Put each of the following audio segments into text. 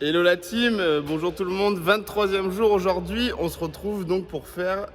Hello la team, bonjour tout le monde, 23e jour aujourd'hui, on se retrouve donc pour faire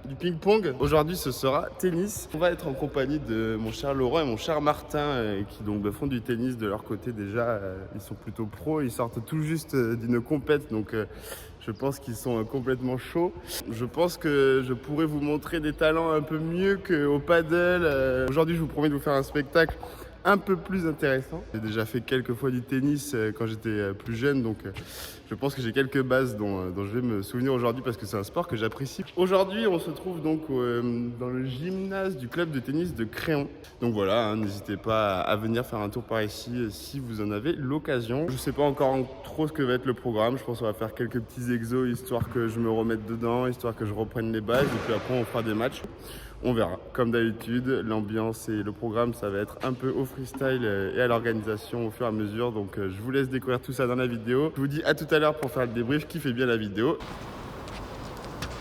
du ping-pong. Aujourd'hui ce sera tennis. On va être en compagnie de mon cher Laurent et mon cher Martin qui donc font du tennis de leur côté déjà. Ils sont plutôt pros, ils sortent tout juste d'une compète donc je pense qu'ils sont complètement chauds. Je pense que je pourrais vous montrer des talents un peu mieux qu'au paddle. Aujourd'hui je vous promets de vous faire un spectacle un peu plus intéressant. J'ai déjà fait quelques fois du tennis quand j'étais plus jeune, donc je pense que j'ai quelques bases dont je vais me souvenir aujourd'hui parce que c'est un sport que j'apprécie. Aujourd'hui, on se trouve donc dans le gymnase du club de tennis de Créon. Donc voilà, hein, n'hésitez pas à venir faire un tour par ici si vous en avez l'occasion. Je ne sais pas encore trop ce que va être le programme. Je pense qu'on va faire quelques petits exos histoire que je me remette dedans, histoire que je reprenne les bases et puis après on fera des matchs. On verra. Comme d'habitude, l'ambiance et le programme, ça va être un peu au freestyle et à l'organisation au fur et à mesure. Donc je vous laisse découvrir tout ça dans la vidéo. Je vous dis à tout à l'heure pour faire le débrief. Kiffez bien la vidéo.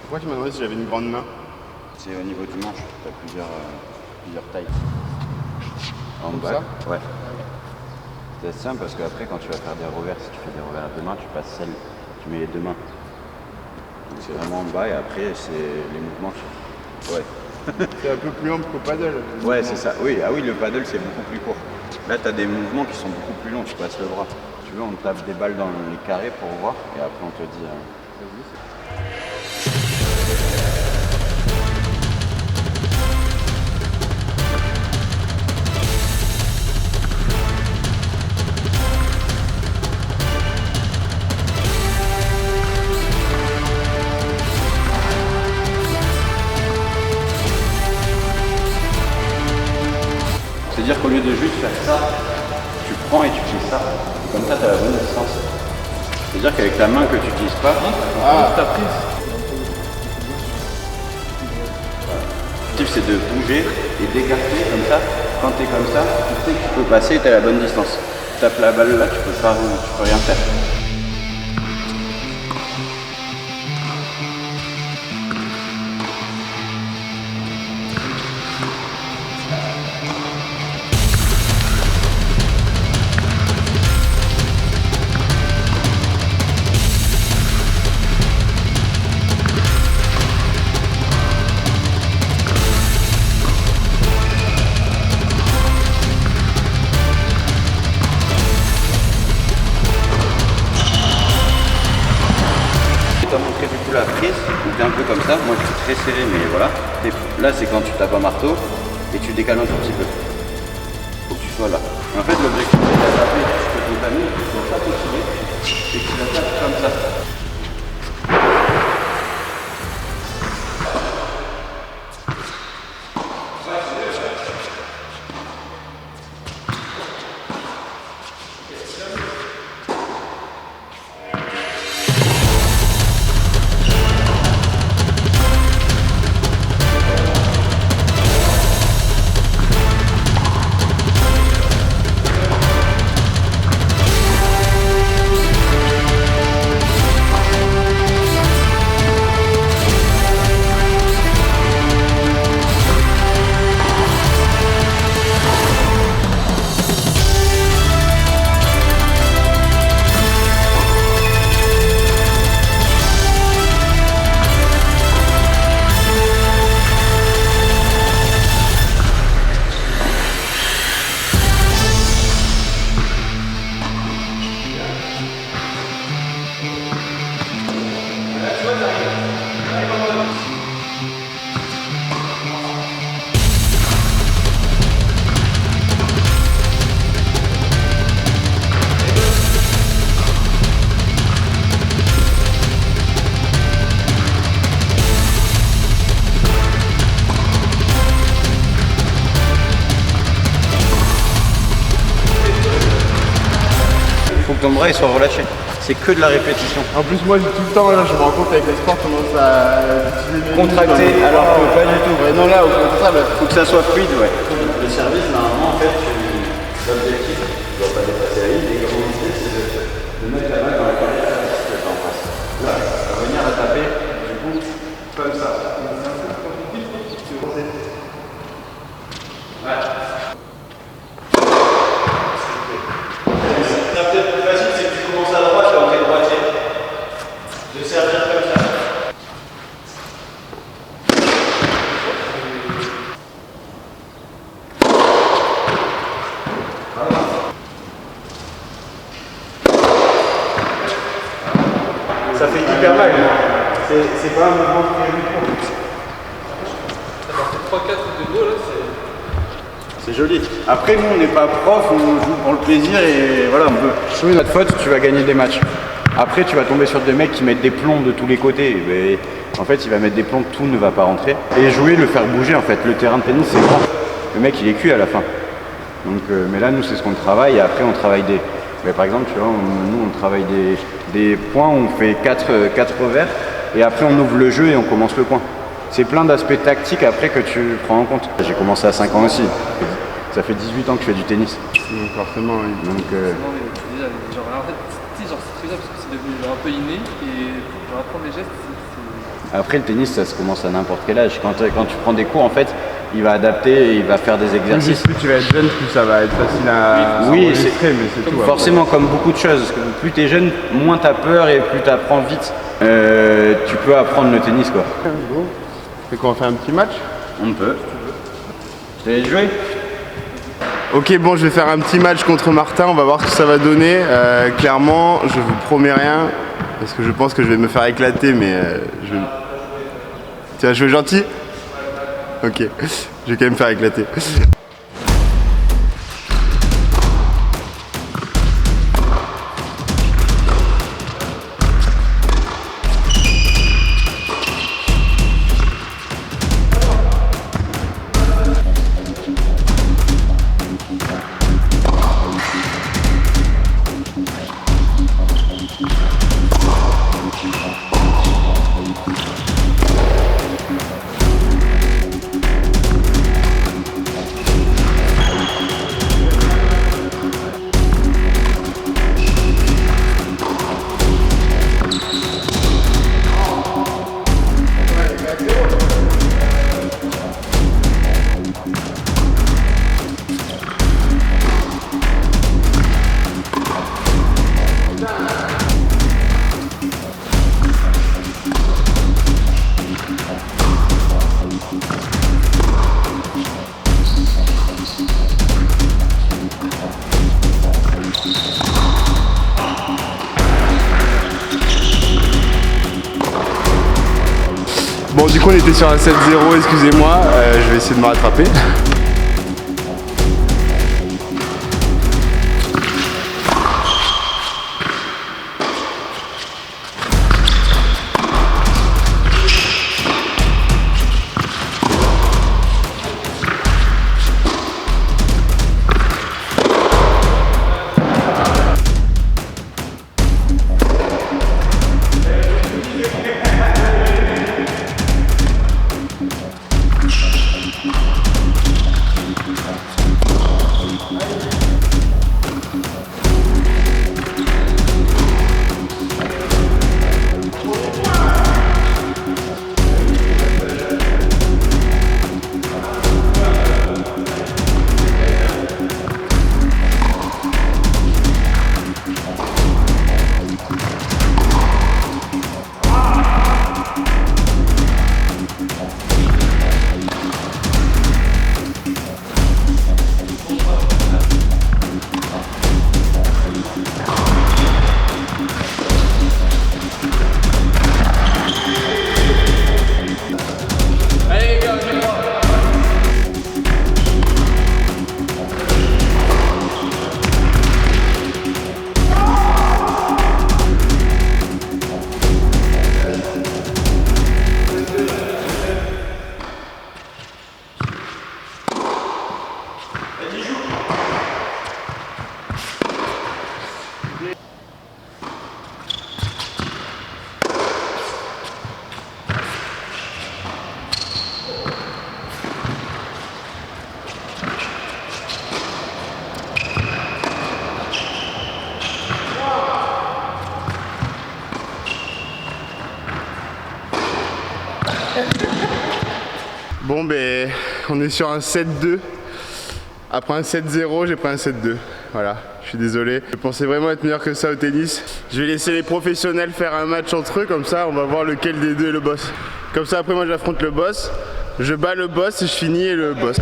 Pourquoi tu m'as demandé si j'avais une grande main? C'est au niveau du manche, tu as plusieurs tailles. En Comme bas, ça ouais. C'est simple parce qu'après quand tu vas faire des revers, si tu fais des revers à deux mains, tu passes celle, tu mets les deux mains. Donc c'est vraiment en bas et après c'est les mouvements. Ouais. C'est un peu plus ample qu'au paddle. Ouais, c'est ça. Oui, ah oui, le paddle c'est beaucoup plus court. Là, tu as des mouvements qui sont beaucoup plus longs, tu passes le bras. Tu veux, on te tape des balles dans les carrés pour voir et après on te dit. C'est-à-dire qu'au lieu de juste faire ça, tu prends et tu fais ça. Et comme ça, tu as la bonne distance. C'est-à-dire qu'avec la main que tu n'utilises pas, ta prise. L'objectif, c'est de bouger et d'écarter comme ça. Quand tu es comme ça, tu sais que tu peux passer et tu as la bonne distance. Tu tapes la balle là, tu peux rien faire. Tu as montré du coup la prise, donc tu es un peu comme ça, moi je suis très serré mais voilà. Là c'est quand tu tapes un marteau et tu décales un tout petit peu. Faut que tu sois là. Et en fait l'objectif c'est d'attraper ce que ton ami ne doit pas te tirer et que tu l'attaques comme ça. Faut que ton bras il soit relâché. C'est que de la répétition. En plus moi tout le temps là je me rends compte avec les sports tendance à utiliser mes Contracté muscles, alors que pas du tout. Ouais, non là au contraire là. Faut que ça soit fluide, ouais. Le service, normalement, en fait, l'objectif, tu ne dois pas dépasser la ligne, et comme on dit, c'est de mettre la balle dans la carrière si elle est en face. Là, ça va venir à taper, du coup, comme ça. Ouais. C'est peut-être plus facile, c'est que tu commences à droite, tu vas c'est pas un mouvement prévu pour. Ça fait 3-4 de go là, c'est joli. Après, nous, on n'est pas prof, on joue pour le plaisir et voilà, on peut. Oui, notre faute, tu vas gagner des matchs. Après, tu vas tomber sur des mecs qui mettent des plombs de tous les côtés. Et en fait, il va mettre des plombs, tout ne va pas rentrer. Et jouer, le faire bouger, en fait. Le terrain de tennis, c'est grand. Le mec, il est cuit à la fin. Donc, mais là, nous, c'est ce qu'on travaille. Et après, on travaille des. Mais par exemple, tu vois, nous, on travaille des points où on fait 4 revers. Et après, on ouvre le jeu et on commence le point. C'est plein d'aspects tactiques après que tu prends en compte. J'ai commencé à 5 ans aussi. Ça fait 18 ans que je fais du tennis. Donc forcément, oui. Donc, genre, en fait, c'est très bizarre parce que c'est devenu un peu inné et genre, apprendre les gestes, après, le tennis, ça se commence à n'importe quel âge. Quand tu prends des cours, en fait, il va adapter et il va faire des exercices. Plus tu vas être jeune, plus ça va être facile à enregistrer, mais c'est tout. Forcément, comme beaucoup de choses. Plus tu es jeune, moins tu as peur et plus tu apprends vite. Tu peux apprendre le tennis, quoi. Bon. C'est qu'on fait un petit match? On peut. Tu allais jouer? Ok, bon, je vais faire un petit match contre Martin, on va voir ce que ça va donner. Clairement, je vous promets rien, parce que je pense que je vais me faire éclater, mais je vais... Tu vas jouer gentil? Ok, je vais quand même me faire éclater. Bon, du coup, on était sur un 7-0, excusez-moi, je vais essayer de me rattraper. Bon, ben, on est sur un 7-2. Après un 7-0, j'ai pris un 7-2. Voilà, je suis désolé. Je pensais vraiment être meilleur que ça au tennis. Je vais laisser les professionnels faire un match entre eux, comme ça on va voir lequel des deux est le boss. Comme ça après moi j'affronte le boss, je bats le boss et je finis le boss.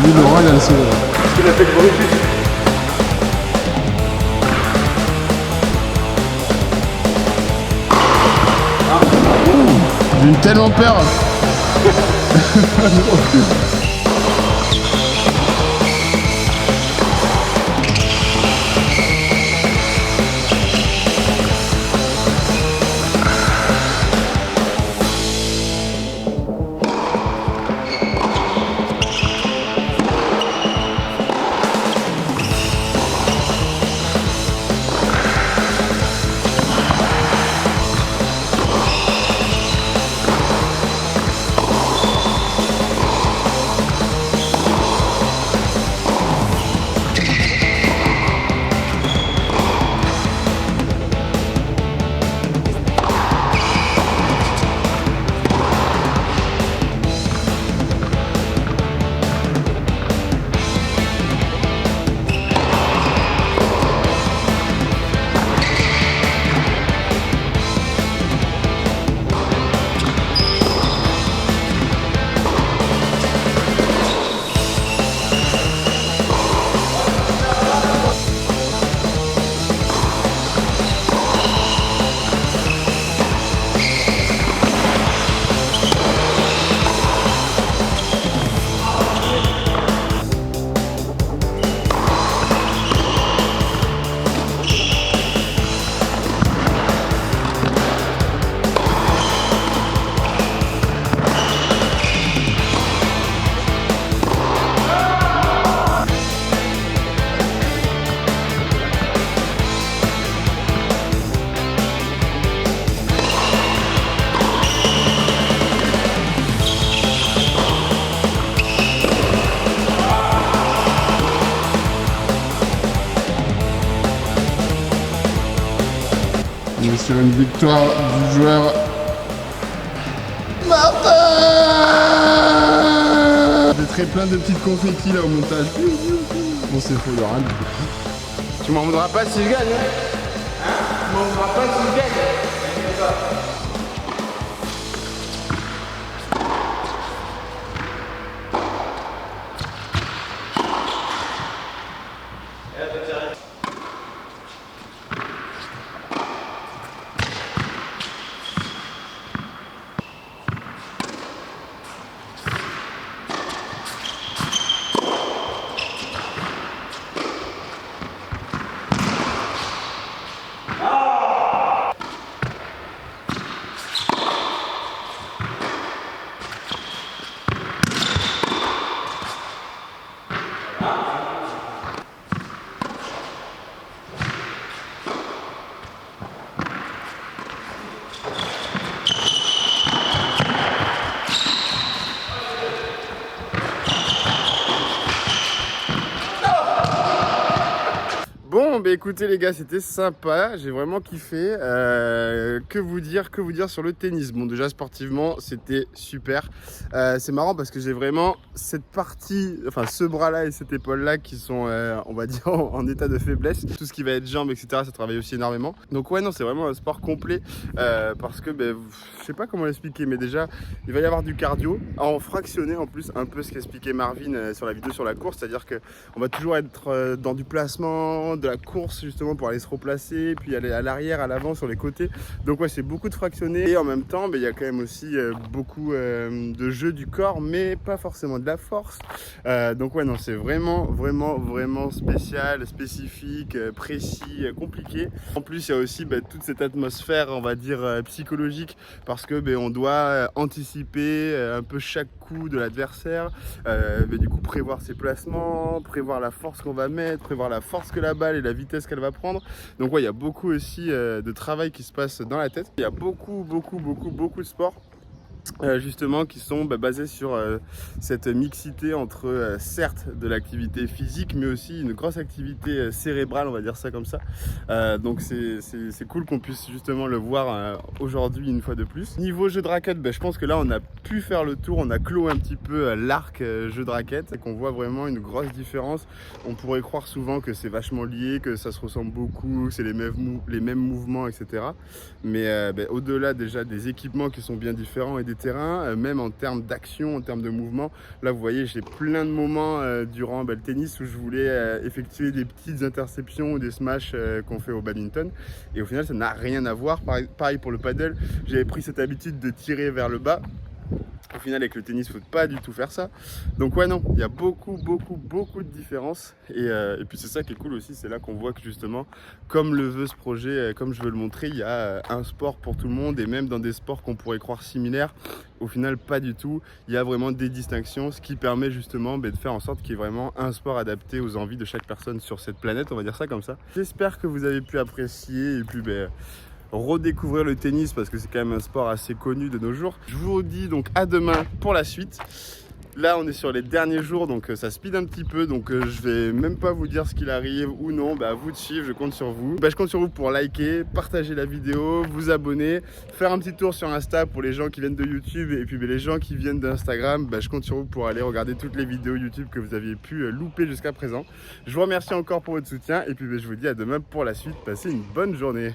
Lui, Laurent, il a le sourire. Il a fait le bruit plus. J'ai eu tellement peur. On est sur une victoire du joueur Martin. J'ai très plein de petites confettis là au montage. Bon, c'est faux, Laurent. Tu m'en voudras pas si je gagne, hein? Tu m'en voudras pas si je gagne. Bon, bah écoutez les gars, c'était sympa, j'ai vraiment kiffé. Que vous dire sur le tennis? Bon, déjà sportivement, c'était super. C'est marrant parce que j'ai vraiment cette partie, enfin ce bras-là et cette épaule-là qui sont, on va dire, en état de faiblesse. Tout ce qui va être jambes, etc., ça travaille aussi énormément. Donc ouais, non, c'est vraiment un sport complet parce que, je sais pas comment l'expliquer, mais déjà, il va y avoir du cardio, en fractionné en plus, un peu ce qu'expliquait Marvin sur la vidéo sur la course, c'est-à-dire qu'on va toujours être dans du placement, de la course justement pour aller se replacer, puis aller à l'arrière, à l'avant, sur les côtés. Donc ouais, c'est beaucoup de fractionné et en même temps, il y a quand même aussi beaucoup de jeu du corps, mais pas forcément de la force. Donc ouais, non, c'est vraiment spécial, spécifique, précis, compliqué. En plus, il y a aussi toute cette atmosphère, on va dire, psychologique, parce que on doit anticiper un peu chaque coup de l'adversaire, du coup prévoir ses placements, prévoir la force qu'on va mettre, prévoir la force que la balle et la vitesse qu'elle va prendre. Donc ouais, il y a beaucoup aussi de travail qui se passe dans la tête. Il y a beaucoup de sports justement qui sont basés sur cette mixité entre certes de l'activité physique mais aussi une grosse activité cérébrale, on va dire ça comme ça. Donc c'est cool qu'on puisse justement le voir aujourd'hui une fois de plus. Niveau jeu de raquette, je pense que là on a pu faire le tour, on a clos un petit peu l'arc jeu de raquette et qu'on voit vraiment une grosse différence. On pourrait croire souvent que c'est vachement lié, que ça se ressemble beaucoup, c'est les mêmes mouvements, etc. Mais au-delà déjà des équipements qui sont bien différents et des terrains, même en termes d'action, en termes de mouvement. Là, vous voyez, j'ai plein de moments durant le tennis où je voulais effectuer des petites interceptions ou des smashs qu'on fait au badminton. Et au final, ça n'a rien à voir. Pareil pour le paddle, j'avais pris cette habitude de tirer vers le bas. Au final, avec le tennis, il ne faut pas du tout faire ça. Donc ouais, non, il y a beaucoup de différences. Et puis c'est ça qui est cool aussi, c'est là qu'on voit que justement, comme le veut ce projet, comme je veux le montrer, il y a un sport pour tout le monde. Et même dans des sports qu'on pourrait croire similaires, au final, pas du tout. Il y a vraiment des distinctions, ce qui permet justement de faire en sorte qu'il y ait vraiment un sport adapté aux envies de chaque personne sur cette planète, on va dire ça comme ça. J'espère que vous avez pu apprécier et puis redécouvrir le tennis parce que c'est quand même un sport assez connu de nos jours. Je vous dis donc à demain pour la suite. Là on est sur les derniers jours donc ça speed un petit peu donc je vais même pas vous dire ce qu'il arrive ou non, à vous de suivre, je compte sur vous. Je compte sur vous pour liker, partager la vidéo, vous abonner, faire un petit tour sur Insta pour les gens qui viennent de YouTube et puis les gens qui viennent d'Instagram, je compte sur vous pour aller regarder toutes les vidéos YouTube que vous aviez pu louper jusqu'à présent. Je vous remercie encore pour votre soutien et puis je vous dis à demain pour la suite, passez une bonne journée.